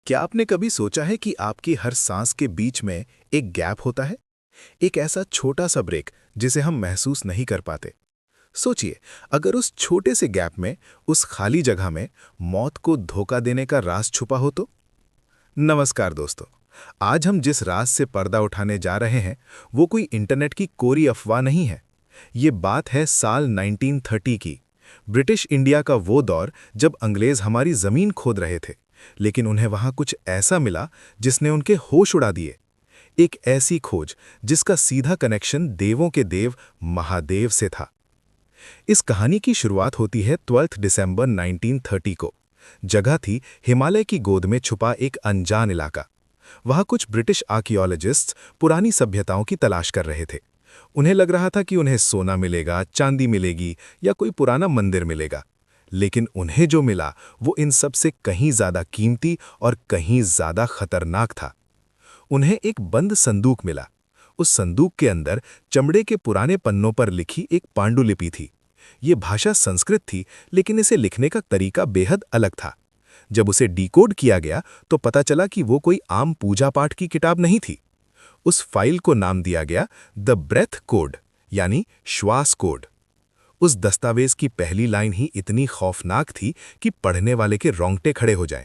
क्या आपने कभी सोचा है कि आपकी हर सांस के बीच में एक गैप होता है? एक ऐसा छोटा सा ब्रेक जिसे हम महसूस नहीं कर पाते। सोचिए, अगर उस छोटे से गैप में, उस खाली जगह में मौत को धोखा देने का राज छुपा हो तो? नमस्कार दोस्तों। आज हम जिस राज से पर्दा उठाने जा रहे हैं, वो कोई इंटरनेट की कोरी अफवाह नहीं है। ये बात है साल 1930 की। ब्रिटिश इंडिया का वो दौर जब अंग्रेज हमारी जमीन खोद रहे थे, लेकिन उन्हें वहां कुछ ऐसा मिला जिसने उनके होश उड़ा दिए। एक ऐसी खोज जिसका सीधा कनेक्शन देवों के देव महादेव से था। इस कहानी की शुरुआत होती है 12 दिसंबर 1930 को। जगह थी हिमालय की गोद में छुपा एक अनजान इलाका। वहां कुछ ब्रिटिश आर्कियोलॉजिस्ट्स पुरानी सभ्यताओं की तलाश कर रहे थे। उन्हें लग रहा था कि उन्हें सोना मिलेगा, चांदी मिलेगी या कोई पुराना मंदिर मिलेगा। लेकिन उन्हें जो मिला वो इन सब से कहीं ज्यादा कीमती और कहीं ज्यादा खतरनाक था। उन्हें एक बंद संदूक मिला। उस संदूक के अंदर चमड़े के पुराने पन्नों पर लिखी एक पांडुलिपि थी। ये भाषा संस्कृत थी, लेकिन इसे लिखने का तरीका बेहद अलग था। जब उसे डिकोड किया गया तो पता चला कि वो कोई आम पूजा पाठ की किताब नहीं थी। उस फाइल को नाम दिया गया द ब्रेथ कोड, यानी श्वास कोड। उस दस्तावेज की पहली लाइन ही इतनी खौफनाक थी कि पढ़ने वाले के रोंगटे खड़े हो जाएं।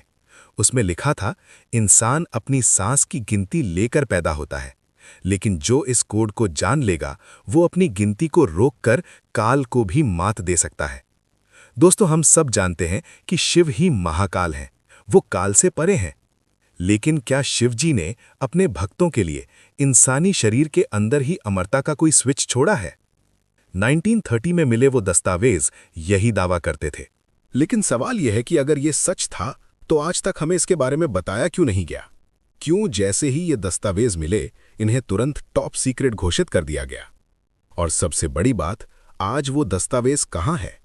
उसमें लिखा था, इंसान अपनी सांस की गिनती लेकर पैदा होता है, लेकिन जो इस कोड को जान लेगा वो अपनी गिनती को रोककर काल को भी मात दे सकता है। दोस्तों, हम सब जानते हैं कि शिव ही महाकाल हैं, वो काल से परे हैं। लेकिन क्या शिवजी ने अपने भक्तों के लिए इंसानी शरीर के अंदर ही अमरता का कोई स्विच छोड़ा है? 1930 में मिले वो दस्तावेज यही दावा करते थे। लेकिन सवाल यह है कि अगर ये सच था तो आज तक हमें इसके बारे में बताया क्यों नहीं गया? क्यों जैसे ही ये दस्तावेज मिले इन्हें तुरंत टॉप सीक्रेट घोषित कर दिया गया? और सबसे बड़ी बात, आज वो दस्तावेज कहां है?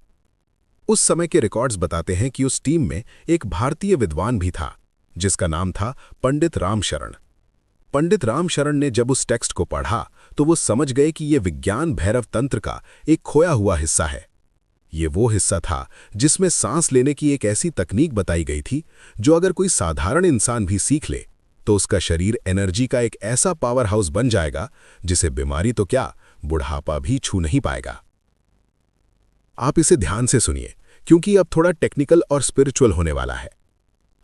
उस समय के रिकॉर्ड्स बताते हैं कि उस टीम में एक भारतीय विद्वान भी था जिसका नाम था पंडित रामशरण। पंडित रामशरण ने जब उस टेक्स्ट को पढ़ा तो वो समझ गए कि ये विज्ञान भैरव तंत्र का एक खोया हुआ हिस्सा है। ये वो हिस्सा था जिसमें सांस लेने की एक ऐसी तकनीक बताई गई थी जो अगर कोई साधारण इंसान भी सीख ले तो उसका शरीर एनर्जी का एक ऐसा पावर हाउस बन जाएगा जिसे बीमारी तो क्या, बुढ़ापा भी छू नहीं पाएगा। आप इसे ध्यान से सुनिए, क्योंकि अब थोड़ा टेक्निकल और स्पिरिचुअल होने वाला है।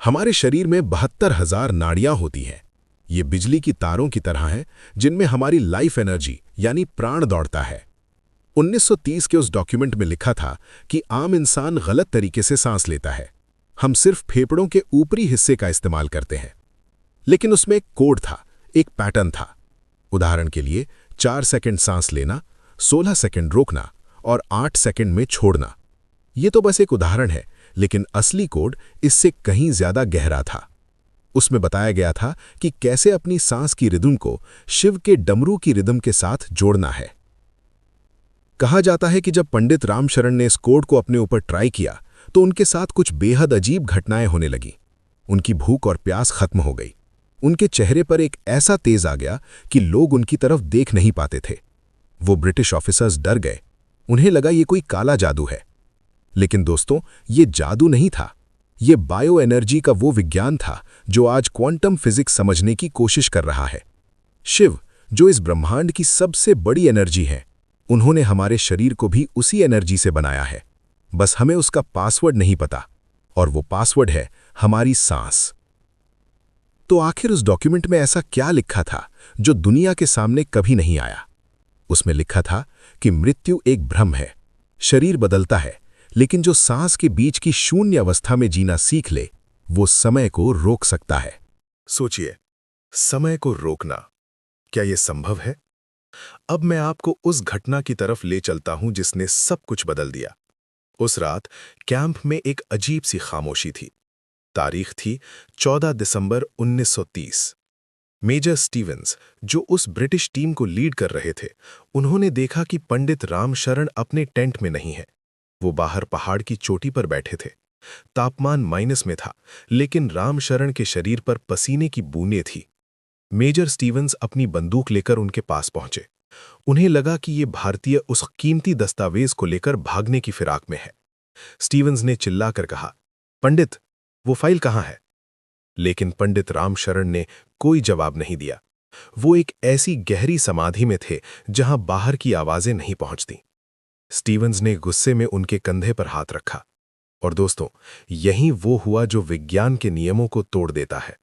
हमारे शरीर में 72,000 नाड़ियां होती हैं। ये बिजली की तारों की तरह हैं जिनमें हमारी लाइफ एनर्जी यानी प्राण दौड़ता है। 1930 के उस डॉक्यूमेंट में लिखा था कि आम इंसान गलत तरीके से सांस लेता है। हम सिर्फ फेफड़ों के ऊपरी हिस्से का इस्तेमाल करते हैं। लेकिन उसमें एक कोड था, एक पैटर्न था। उदाहरण के लिए 4 सेकंड सांस लेना, 16 सेकंड रोकना और 8 सेकंड में छोड़ना। ये तो बस एक उदाहरण है, लेकिन असली कोड इससे कहीं ज्यादा गहरा था। उसमें बताया गया था कि कैसे अपनी सांस की रिदम को शिव के डमरू की रिदम के साथ जोड़ना है। कहा जाता है कि जब पंडित रामशरण ने इस कोड को अपने ऊपर ट्राई किया तो उनके साथ कुछ बेहद अजीब घटनाएं होने लगी। उनकी भूख और प्यास खत्म हो गई। उनके चेहरे पर एक ऐसा तेज आ गया कि लोग उनकी तरफ देख नहीं पाते थे। वो ब्रिटिश ऑफिसर्स डर गए। उन्हें लगा ये कोई काला जादू है। लेकिन दोस्तों, ये जादू नहीं था। ये बायो एनर्जी का वो विज्ञान था जो आज क्वांटम फिजिक्स समझने की कोशिश कर रहा है। शिव, जो इस ब्रह्मांड की सबसे बड़ी एनर्जी है, उन्होंने हमारे शरीर को भी उसी एनर्जी से बनाया है। बस हमें उसका पासवर्ड नहीं पता, और वो पासवर्ड है हमारी सांस। तो आखिर उस डॉक्यूमेंट में ऐसा क्या लिखा था जो दुनिया के सामने कभी नहीं आया? उसमें लिखा था कि मृत्यु एक भ्रम है, शरीर बदलता है, लेकिन जो सांस के बीच की शून्य अवस्था में जीना सीख ले वो समय को रोक सकता है। सोचिए, समय को रोकना, क्या यह संभव है? अब मैं आपको उस घटना की तरफ ले चलता हूं जिसने सब कुछ बदल दिया। उस रात कैंप में एक अजीब सी खामोशी थी। तारीख थी 14 दिसंबर 1930। मेजर स्टीवंस, जो उस ब्रिटिश टीम को लीड कर रहे थे, उन्होंने देखा कि पंडित रामशरण अपने टेंट में नहीं है। वो बाहर पहाड़ की चोटी पर बैठे थे। तापमान माइनस में था, लेकिन रामशरण के शरीर पर पसीने की बूंदें थी। मेजर स्टीवंस अपनी बंदूक लेकर उनके पास पहुंचे। उन्हें लगा कि ये भारतीय उस कीमती दस्तावेज को लेकर भागने की फिराक में है। स्टीवंस ने चिल्लाकर कहा, पंडित, वो फाइल कहाँ है? लेकिन पंडित रामशरण ने कोई जवाब नहीं दिया। वो एक ऐसी गहरी समाधि में थे जहां बाहर की आवाजें नहीं पहुंचती। स्टीवंस ने गुस्से में उनके कंधे पर हाथ रखा। और दोस्तों, यही वो हुआ जो विज्ञान के नियमों को तोड़ देता है।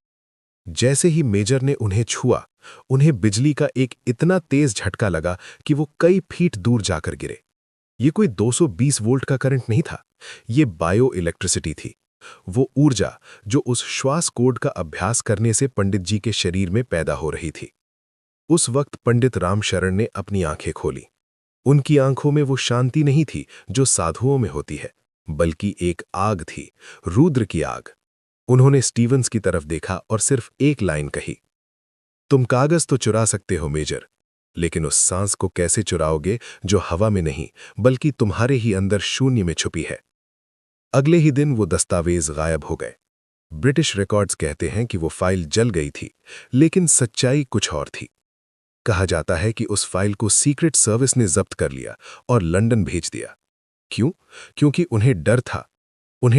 जैसे ही मेजर ने उन्हें छुआ, उन्हें बिजली का एक इतना तेज झटका लगा कि वो कई फीट दूर जाकर गिरे। ये कोई 220 वोल्ट का करंट नहीं था, ये बायो इलेक्ट्रिसिटी थी। वो ऊर्जा जो उस श्वास कोड का अभ्यास करने से पंडित जी के शरीर में पैदा हो रही थी। उस वक्त पंडित रामशरण ने अपनी आंखें खोली। उनकी आंखों में वो शांति नहीं थी जो साधुओं में होती है, बल्कि एक आग थी, रुद्र की आग। उन्होंने स्टीवंस की तरफ देखा और सिर्फ एक लाइन कही, तुम कागज तो चुरा सकते हो मेजर, लेकिन उस सांस को कैसे चुराओगे जो हवा में नहीं बल्कि तुम्हारे ही अंदर शून्य में छुपी है। अगले ही दिन वो दस्तावेज गायब हो गए। ब्रिटिश रिकॉर्ड्स कहते हैं कि वो फाइल जल गई थी, लेकिन सच्चाई कुछ और थी। कहा जाता है कि उस फाइल को सीक्रेट सर्विस ने जब्त कर लिया और लंदन भेज दिया। क्यों? क्योंकि उन्हें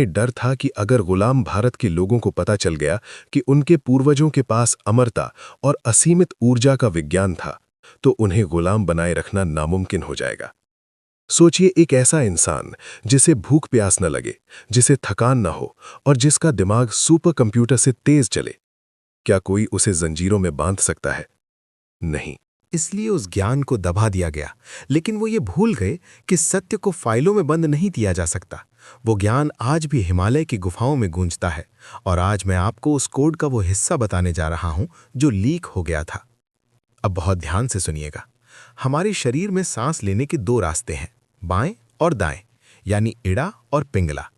डर था कि अगर गुलाम भारत के लोगों को पता चल गया कि उनके पूर्वजों के पास अमरता और असीमित ऊर्जा का विज्ञान था, तो उन्हें गुलाम बनाए रखना नामुमकिन हो जाएगा। सोचिए, एक ऐसा इंसान जिसे भूख प्यास न लगे, जिसे थकान न हो और जिसका दिमाग सुपर कंप्यूटर से तेज चले। क्या कोई उसे जंजीरों में बांध सकता है? नहीं। इसलिए उस ज्ञान को दबा दिया गया। लेकिन वो ये भूल गए कि सत्य को फाइलों में बंद नहीं किया जा सकता। वो ज्ञान आज भी हिमालय की गुफाओं में गूंजता है। और आज मैं आपको उस कोड का वो हिस्सा बताने जा रहा हूं जो लीक हो गया था। अब बहुत ध्यान से सुनिएगा। हमारे शरीर में सांस लेने के दो रास्ते हैं, बाएं और दाएं, यानी इड़ा और पिंगला।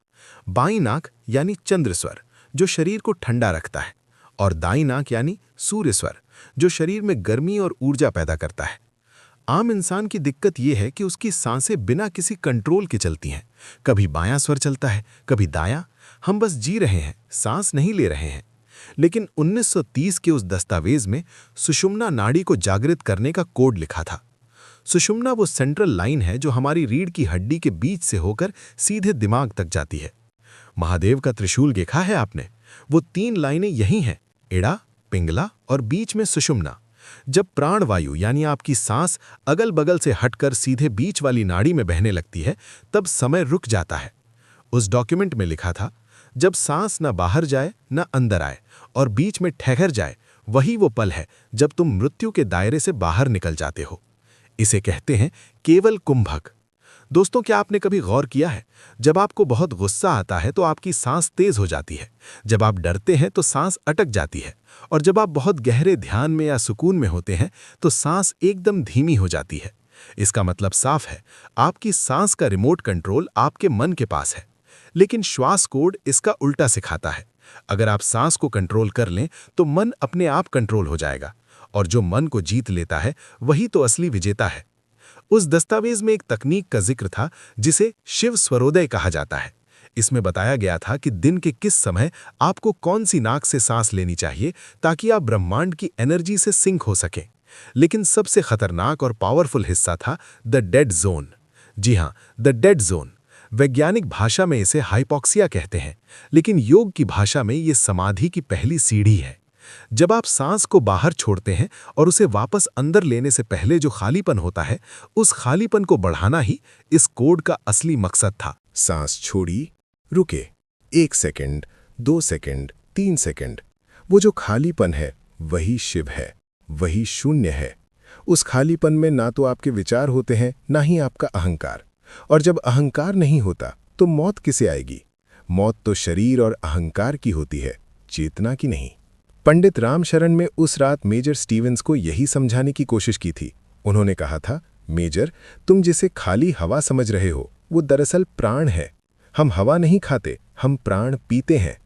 बाईं नाक यानी चंद्र स्वर, जो शरीर को ठंडा रखता है, और दाईं नाक यानी सूर्य स्वर, जो शरीर में गर्मी और ऊर्जा पैदा करता है। आम इंसान की दिक्कत यह है कि उसकी सांसें बिना किसी कंट्रोल के चलती हैं। कभी बायां स्वर चलता है, कभी दायां। हम बस जी रहे हैं, सांस नहीं ले रहे हैं। लेकिन 1930 के उस दस्तावेज में सुषुम्ना नाड़ी को जागृत करने का कोड लिखा था। सुषुम्ना वो सेंट्रल लाइन है जो हमारी रीढ़ की हड्डी के बीच से होकर सीधे दिमाग तक जाती है। महादेव का त्रिशूल देखा है आपने? वो 3 लाइनें यही हैं, इड़ा, पिंगला और बीच में सुषुम्ना। जब प्राणवायु यानी आपकी सांस अगल बगल से हटकर सीधे बीच वाली नाड़ी में बहने लगती है, तब समय रुक जाता है। उस डॉक्यूमेंट में लिखा था, जब सांस न बाहर जाए न अंदर आए और बीच में ठहर जाए, वही वो पल है जब तुम मृत्यु के दायरे से बाहर निकल जाते हो। इसे कहते हैं केवल कुंभक। दोस्तों, क्या आपने कभी गौर किया है, जब आपको बहुत गुस्सा आता है तो आपकी सांस तेज हो जाती है, जब आप डरते हैं तो सांस अटक जाती है, और जब आप बहुत गहरे ध्यान में या सुकून में होते हैं तो सांस एकदम धीमी हो जाती है। इसका मतलब साफ है, आपकी सांस का रिमोट कंट्रोल आपके मन के पास है। लेकिन श्वास कोड इसका उल्टा सिखाता है। अगर आप सांस को कंट्रोल कर लें तो मन अपने आप कंट्रोल हो जाएगा, और जो मन को जीत लेता है वही तो असली विजेता है। उस दस्तावेज में एक तकनीक का जिक्र था जिसे शिव स्वरोदय कहा जाता है। इसमें बताया गया था कि दिन के किस समय आपको कौन सी नाक से सांस लेनी चाहिए ताकि आप ब्रह्मांड की एनर्जी से सिंक हो सकें। लेकिन सबसे खतरनाक और पावरफुल हिस्सा था द डेड जोन। जी हाँ, द डेड जोन। वैज्ञानिक भाषा में इसे हाइपोक्सिया कहते हैं, लेकिन योग की भाषा में ये समाधि की पहली सीढ़ी है। जब आप सांस को बाहर छोड़ते हैं और उसे वापस अंदर लेने से पहले जो खालीपन होता है, उस खालीपन को बढ़ाना ही इस कोड का असली मकसद था। सांस छोड़ी, रुके, 1 सेकंड, 2 सेकंड, 3 सेकंड। वो जो खालीपन है वही शिव है, वही शून्य है। उस खालीपन में ना तो आपके विचार होते हैं, ना ही आपका अहंकार। और जब अहंकार नहीं होता तो मौत किसे आएगी? मौत तो शरीर और अहंकार की होती है, चेतना की नहीं। पंडित रामशरण में उस रात मेजर स्टीवंस को यही समझाने की कोशिश की थी। उन्होंने कहा था, मेजर, तुम जिसे खाली हवा समझ रहे हो वो दरअसल प्राण है। हम हवा नहीं खाते, हम प्राण पीते हैं।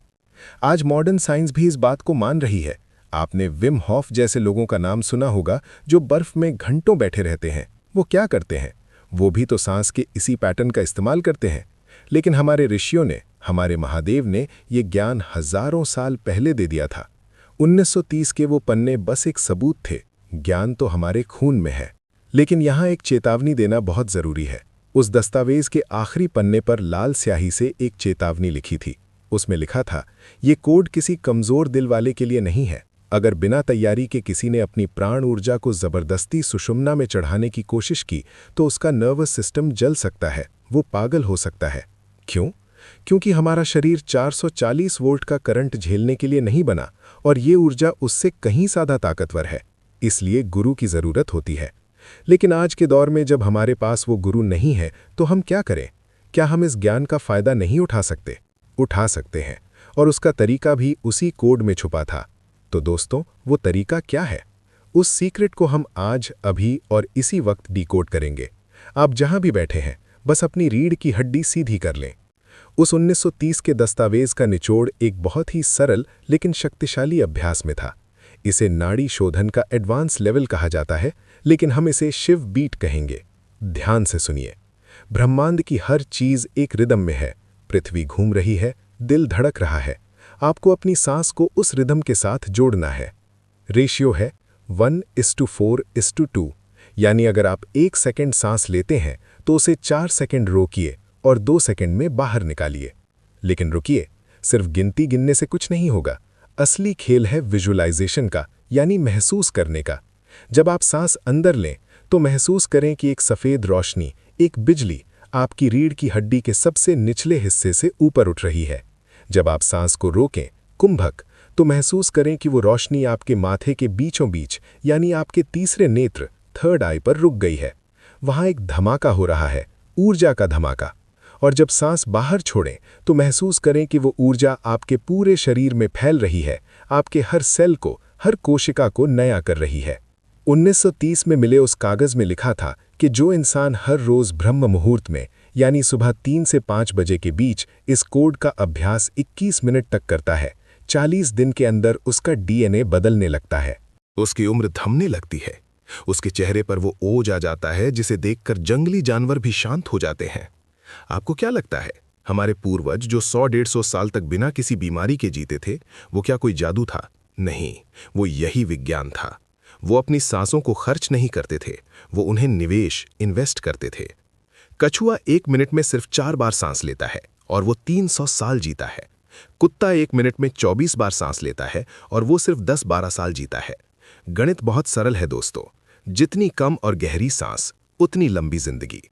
आज मॉडर्न साइंस भी इस बात को मान रही है। आपने विम हॉफ जैसे लोगों का नाम सुना होगा जो बर्फ में घंटों बैठे रहते हैं। वो क्या करते हैं? वो भी तो सांस के इसी पैटर्न का इस्तेमाल करते हैं। लेकिन हमारे ऋषियों ने, हमारे महादेव ने ये ज्ञान हजारों साल पहले दे दिया था। 1930 के वो पन्ने बस एक सबूत थे। ज्ञान तो हमारे खून में है। लेकिन यहाँ एक चेतावनी देना बहुत जरूरी है। उस दस्तावेज के आखिरी पन्ने पर लाल स्याही से एक चेतावनी लिखी थी। उसमें लिखा था, ये कोड किसी कमज़ोर दिल वाले के लिए नहीं है। अगर बिना तैयारी के किसी ने अपनी प्राण ऊर्जा को ज़बरदस्ती सुषुम्ना में चढ़ाने की कोशिश की तो उसका नर्वस सिस्टम जल सकता है, वो पागल हो सकता है। क्यों? क्योंकि हमारा शरीर 440 वोल्ट का करंट झेलने के लिए नहीं बना और ये ऊर्जा उससे कहीं ज़्यादा ताकतवर है। इसलिए गुरु की ज़रूरत होती है। लेकिन आज के दौर में जब हमारे पास वो गुरु नहीं है तो हम क्या करें? क्या हम इस ज्ञान का फ़ायदा नहीं उठा सकते? उठा सकते हैं, और उसका तरीका भी उसी कोड में छुपा था। तो दोस्तों, वो तरीका क्या है? उस सीक्रेट को हम आज, अभी और इसी वक्त डिकोड करेंगे। आप जहां भी बैठे हैं, बस अपनी रीढ़ की हड्डी सीधी कर लें। उस 1930 के दस्तावेज का निचोड़ एक बहुत ही सरल लेकिन शक्तिशाली अभ्यास में था। इसे नाड़ी शोधन का एडवांस लेवल कहा जाता है, लेकिन हम इसे शिव बीट कहेंगे। ध्यान से सुनिए। ब्रह्मांड की हर चीज एक रिदम में है। पृथ्वी घूम रही है, दिल धड़क रहा है। आपको अपनी सांस को उस रिदम के साथ जोड़ना है। रेशियो है 1:4:2, यानी अगर आप 1 सेकंड सांस लेते हैं तो उसे 4 सेकंड रोकिए और 2 सेकंड में बाहर निकालिए। लेकिन रुकिए, सिर्फ गिनती गिनने से कुछ नहीं होगा। असली खेल है विजुअलाइजेशन का, यानी महसूस करने का। जब आप सांस अंदर लें तो महसूस करें कि एक सफ़ेद रोशनी, एक बिजली आपकी रीढ़ की हड्डी के सबसे निचले हिस्से से ऊपर उठ रही है। जब आप सांस को रोकें, कुंभक, तो महसूस करें कि वो रोशनी आपके माथे के बीचों बीच, यानी आपके तीसरे नेत्र, थर्ड आई पर रुक गई है। वहाँ एक धमाका हो रहा है, ऊर्जा का धमाका। और जब सांस बाहर छोड़ें तो महसूस करें कि वो ऊर्जा आपके पूरे शरीर में फैल रही है, आपके हर सेल को, हर कोशिका को नया कर रही है। 1930 में मिले उस कागज में लिखा था कि जो इंसान हर रोज ब्रह्म मुहूर्त में, यानी सुबह 3 से 5 बजे के बीच इस कोड का अभ्यास 21 मिनट तक करता है, 40 दिन के अंदर उसका डीएनए बदलने लगता है। उसकी उम्र थमने लगती है। उसके चेहरे पर वो ओज आ जाता है जिसे देखकर जंगली जानवर भी शांत हो जाते हैं। आपको क्या लगता है, हमारे पूर्वज जो 100-150 साल तक बिना किसी बीमारी के जीते थे, वो क्या कोई जादू था? नहीं, वो यही विज्ञान था। वो अपनी सांसों को खर्च नहीं करते थे, वो उन्हें निवेश, इन्वेस्ट करते थे। कछुआ 1 मिनट में सिर्फ 4 बार सांस लेता है और वो 300 साल जीता है। कुत्ता 1 मिनट में 24 बार सांस लेता है और वो सिर्फ 10-12 साल जीता है। गणित बहुत सरल है दोस्तों, जितनी कम और गहरी सांस, उतनी लंबी जिंदगी।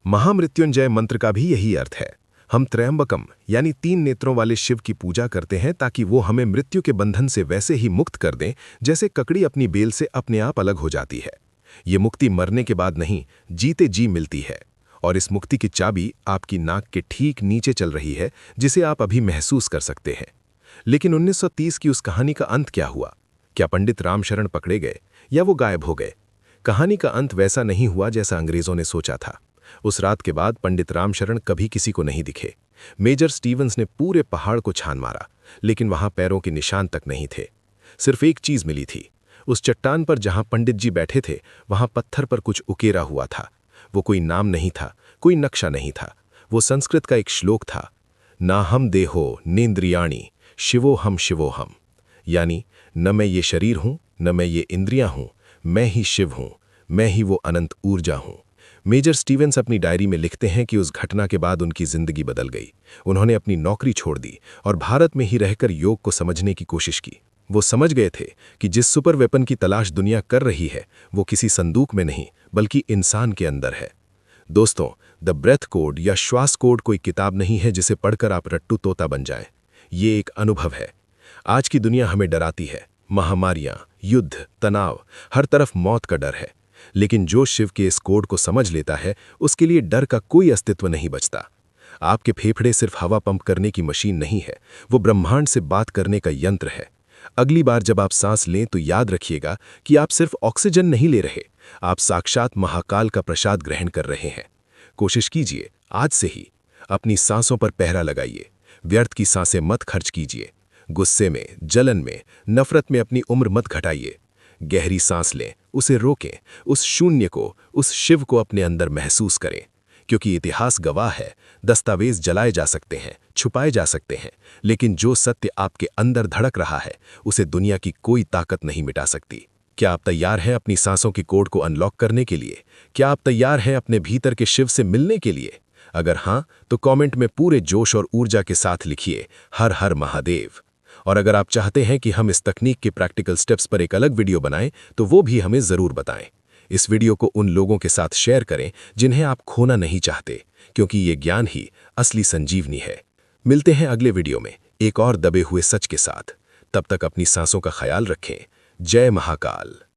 महामृत्युंजय मंत्र का भी यही अर्थ है। हम त्रयंबकम, यानी 3 नेत्रों वाले शिव की पूजा करते हैं ताकि वो हमें मृत्यु के बंधन से वैसे ही मुक्त कर दें जैसे ककड़ी अपनी बेल से अपने आप अलग हो जाती है। ये मुक्ति मरने के बाद नहीं, जीते जी मिलती है। और इस मुक्ति की चाबी आपकी नाक के ठीक नीचे चल रही है, जिसे आप अभी महसूस कर सकते हैं। लेकिन 1930 की उस कहानी का अंत क्या हुआ? क्या पंडित रामशरण पकड़े गए या वो गायब हो गए? कहानी का अंत वैसा नहीं हुआ जैसा अंग्रेजों ने सोचा था। उस रात के बाद पंडित रामशरण कभी किसी को नहीं दिखे। मेजर स्टीवंस ने पूरे पहाड़ को छान मारा, लेकिन वहां पैरों के निशान तक नहीं थे। सिर्फ एक चीज मिली थी। उस चट्टान पर जहां पंडित जी बैठे थे, वहां पत्थर पर कुछ उकेरा हुआ था। वो कोई नाम नहीं था, कोई नक्शा नहीं था। वो संस्कृत का एक श्लोक था, ना हम देहो नेन्द्रियाणी शिवो हम, यानी न मैं ये शरीर हूं, न मैं ये इंद्रियां हूं, मैं ही शिव हूं, मैं ही वो अनंत ऊर्जा हूं। मेजर स्टीवंस अपनी डायरी में लिखते हैं कि उस घटना के बाद उनकी जिंदगी बदल गई। उन्होंने अपनी नौकरी छोड़ दी और भारत में ही रहकर योग को समझने की कोशिश की। वो समझ गए थे कि जिस सुपर वेपन की तलाश दुनिया कर रही है, वो किसी संदूक में नहीं बल्कि इंसान के अंदर है। दोस्तों, द ब्रेथ कोड या श्वास कोड कोई किताब नहीं है जिसे पढ़कर आप रट्टू तोता बन जाएं। ये एक अनुभव है। आज की दुनिया हमें डराती है, महामारियां, युद्ध, तनाव, हर तरफ मौत का डर है। लेकिन जो शिव के इस कोड को समझ लेता है, उसके लिए डर का कोई अस्तित्व नहीं बचता। आपके फेफड़े सिर्फ हवा पंप करने की मशीन नहीं है, वो ब्रह्मांड से बात करने का यंत्र है। अगली बार जब आप सांस लें तो याद रखिएगा कि आप सिर्फ ऑक्सीजन नहीं ले रहे, आप साक्षात महाकाल का प्रसाद ग्रहण कर रहे हैं। कोशिश कीजिए आज से ही, अपनी सांसों पर पहरा लगाइए। व्यर्थ की सांसें मत खर्च कीजिए। गुस्से में, जलन में, नफरत में अपनी उम्र मत घटाइए। गहरी सांस लें, उसे रोकें, उस शून्य को, उस शिव को अपने अंदर महसूस करें। क्योंकि इतिहास गवाह है, दस्तावेज जलाए जा सकते हैं, छुपाए जा सकते हैं, लेकिन जो सत्य आपके अंदर धड़क रहा है, उसे दुनिया की कोई ताकत नहीं मिटा सकती। क्या आप तैयार हैं अपनी सांसों की कोड को अनलॉक करने के लिए? क्या आप तैयार हैं अपने भीतर के शिव से मिलने के लिए? अगर हाँ, तो कमेंट में पूरे जोश और ऊर्जा के साथ लिखिए हर हर महादेव। और अगर आप चाहते हैं कि हम इस तकनीक के प्रैक्टिकल स्टेप्स पर एक अलग वीडियो बनाएं, तो वो भी हमें ज़रूर बताएं। इस वीडियो को उन लोगों के साथ शेयर करें जिन्हें आप खोना नहीं चाहते, क्योंकि ये ज्ञान ही असली संजीवनी है। मिलते हैं अगले वीडियो में एक और दबे हुए सच के साथ। तब तक अपनी सांसों का ख्याल रखें। जय महाकाल।